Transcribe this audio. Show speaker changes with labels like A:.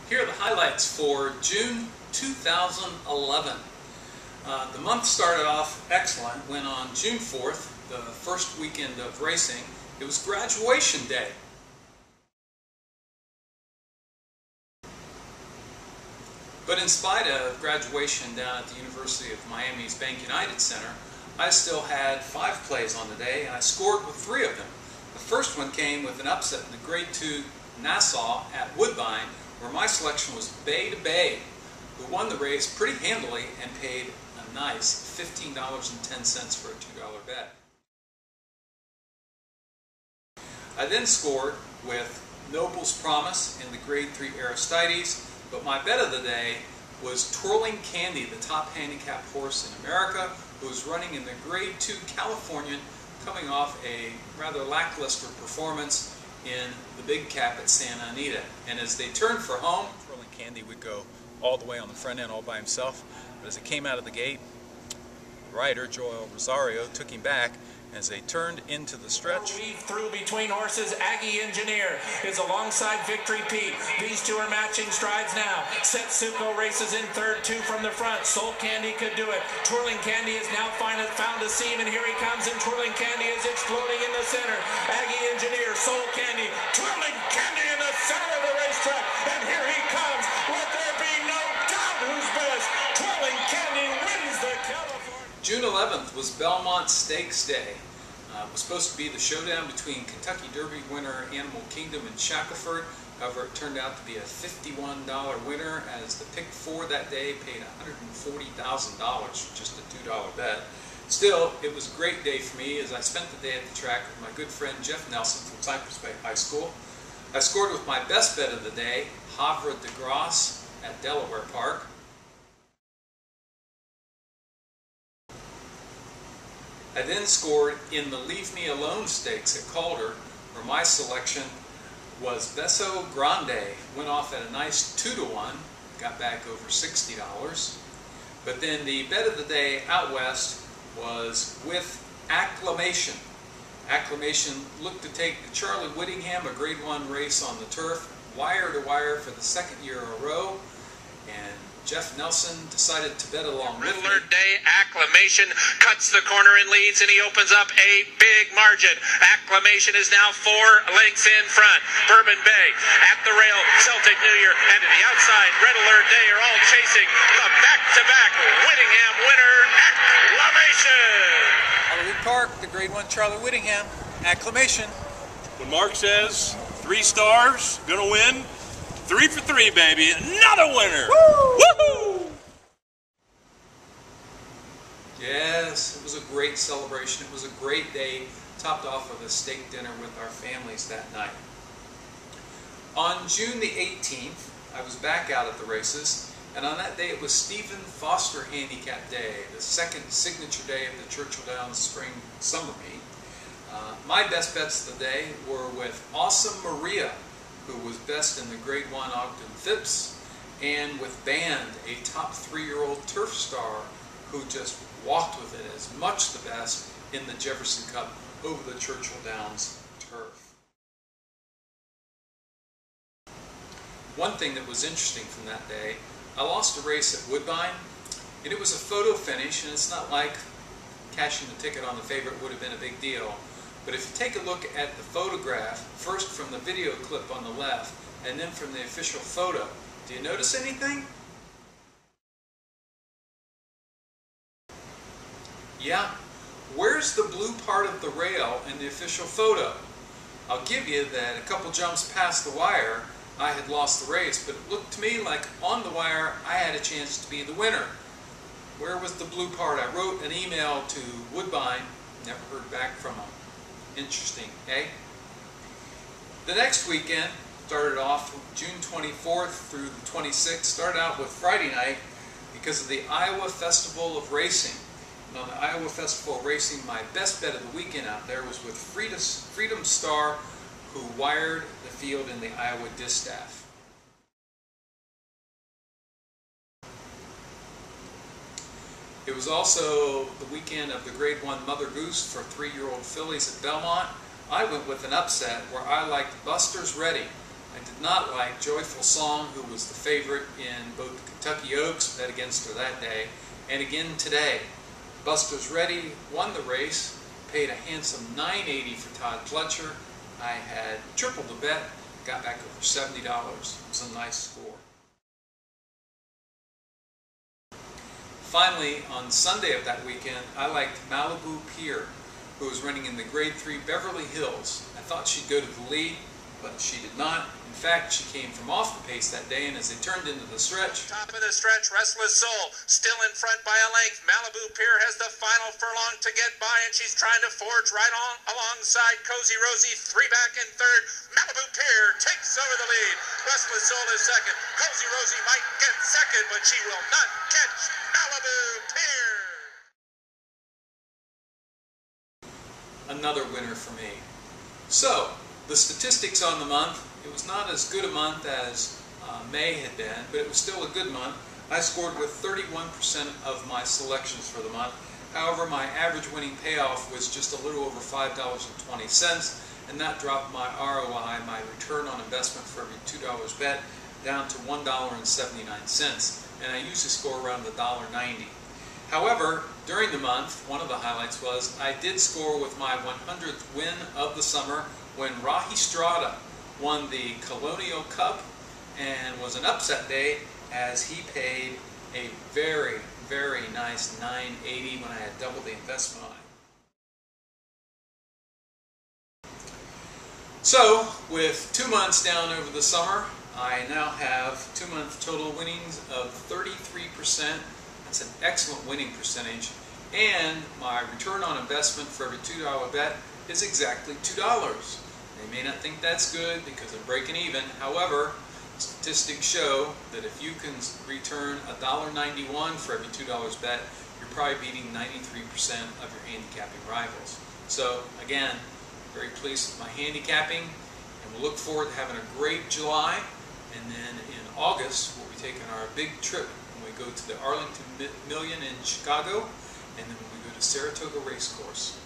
A: Here are the highlights for June 2011. The month started off excellent when on June 4th, the first weekend of racing, it was graduation day. But in spite of graduation down at the University of Miami's Bank United Center, I still had 5 plays on the day, and I scored with 3 of them. The first one came with an upset in the Grade 2 Nassau at Woodbine, where my selection was Bay to Bay, who won the race pretty handily and paid a nice $15.10 for a $2 bet. I then scored with Noble's Promise in the Grade 3 Aristides, but my bet of the day was Twirling Candy, the top handicap horse in America, who was running in the Grade 2 Californian, coming off a rather lackluster performance in the Big Cap at Santa Anita. And as they turned for home, Twirling Candy would go all the way on the front end all by himself. But as it came out of the gate, the rider, Joel Rosario, took him back. As they turned into the stretch,
B: Weave through between horses. Aggie Engineer is alongside Victory Pete. These two are matching strides now. Setsuko races in third, 2 from the front. Soul Candy could do it. Twirling Candy has now found a seam, and here he comes, and Twirling Candy is exploding in the center. Aggie Engineer, Soul Candy, Twirling Candy in the center of the racetrack, and here he comes. Let there be no doubt who's best. Twirling Candy wins the California.
A: June 11th was Belmont Stakes Day. It was supposed to be the showdown between Kentucky Derby winner Animal Kingdom and Shackelford. However, it turned out to be a $51 winner, as the pick 4 that day paid $140,000 for just a $2 bet. Still, it was a great day for me as I spent the day at the track with my good friend Jeff Nelson from Cypress Bay High School. I scored with my best bet of the day, Havre de Grace at Delaware Park. I then scored in the Leave Me Alone Stakes at Calder, where my selection was Beso Grande. Went off at a nice 2-to-1, got back over $60. But then the bet of the day out west was with Acclamation. Acclamation looked to take the Charlie Whittingham, a Grade 1 race on the turf, wire to wire for the 2nd year in a row. And Jeff Nelson decided to bet along with me.
B: Riddler Day, Acclamation cuts the corner and leads, and he opens up a big margin. Acclamation is now 4 lengths in front. Bourbon Bay at the rail, Celtic New Year, and to the outside, Red Alert Day are all chasing the back-to-back Whittingham winner, Acclamation.
A: Hollywood Park, the Grade 1 Charlie Whittingham, Acclamation.
C: When Mark says 3 stars, gonna win, 3 for 3, baby. Another winner.
A: Woo!
C: Woohoo!
A: Yes, it was a great celebration. It was a great day, topped off with a steak dinner with our families that night. On June the 18th, I was back out at the races, and on that day it was Stephen Foster Handicap Day, the 2nd signature day of the Churchill Downs Spring Summer Meet. My best bets of the day were with Awesome Maria, who was best in the Grade 1 Ogden Phipps, and with Band, a top 3-year-old turf star who just walked with it as much the best in the Jefferson Cup over the Churchill Downs turf. One thing that was interesting from that day, I lost a race at Woodbine, and it was a photo finish, and it's not like cashing the ticket on the favorite would have been a big deal. But if you take a look at the photograph, first from the video clip on the left, and then from the official photo, do you notice anything? Yeah. Where's the blue part of the rail in the official photo? I'll give you that a couple jumps past the wire, I had lost the race, but it looked to me like on the wire, I had a chance to be the winner. Where was the blue part? I wrote an email to Woodbine, never heard back from them. Interesting, eh? The next weekend started off June 24th through the 26th. Started out with Friday night because of the Iowa Festival of Racing. And on the Iowa Festival of Racing, my best bet of the weekend out there was with Freedom Star, who wired the field in the Iowa Distaff. It was also the weekend of the Grade 1 Mother Goose for 3-year-old fillies at Belmont. I went with an upset where I liked Buster's Ready I did not like Joyful Song, who was the favorite in both the Kentucky Oaks, bet against her that day, and again today. Buster's Ready won the race, paid a handsome $9.80 for Todd Pletcher. I had tripled the bet, got back over $70. It was a nice score. Finally, on Sunday of that weekend, I liked Malibu Pier, who was running in the Grade 3 Beverly Hills. I thought she'd go to the lead, but she did not. In fact, she came from off the pace that day, and as they turned into the stretch...
B: Top of the stretch, Restless Soul, still in front by a length. Malibu Pier has the final furlong to get by, and she's trying to forge right on alongside Cozy Rosie, 3 back in third. Malibu Pier takes over the lead. Restless Soul is second. Cozy Rosie might get second, but she will not catch Malibu Pier.
A: Another winner for me. So, the statistics on the month, it was not as good a month as May had been, but it was still a good month. I scored with 31% of my selections for the month. However, my average winning payoff was just a little over $5.20, and that dropped my ROI, my return on investment for every $2 bet, down to $1.79, and I usually score around $1.90. However, during the month, one of the highlights was I did score with my 100th win of the summer when Rahi Strada won the Colonial Cup, and was an upset day as he paid a very, very nice $9.80 when I had double the investment on it. So, with 2 months down over the summer, I now have 2-month total winnings of 33%. That's an excellent winning percentage, and my return on investment for every $2 bet is exactly $2. They may not think that's good because I'm breaking even. However, statistics show that if you can return $1.91 for every $2 bet, you're probably beating 93% of your handicapping rivals. So again, very pleased with my handicapping, and we'll look forward to having a great July. And then in August, we'll be taking our big trip when we go to the Arlington Million in Chicago, and then when we go to Saratoga Racecourse.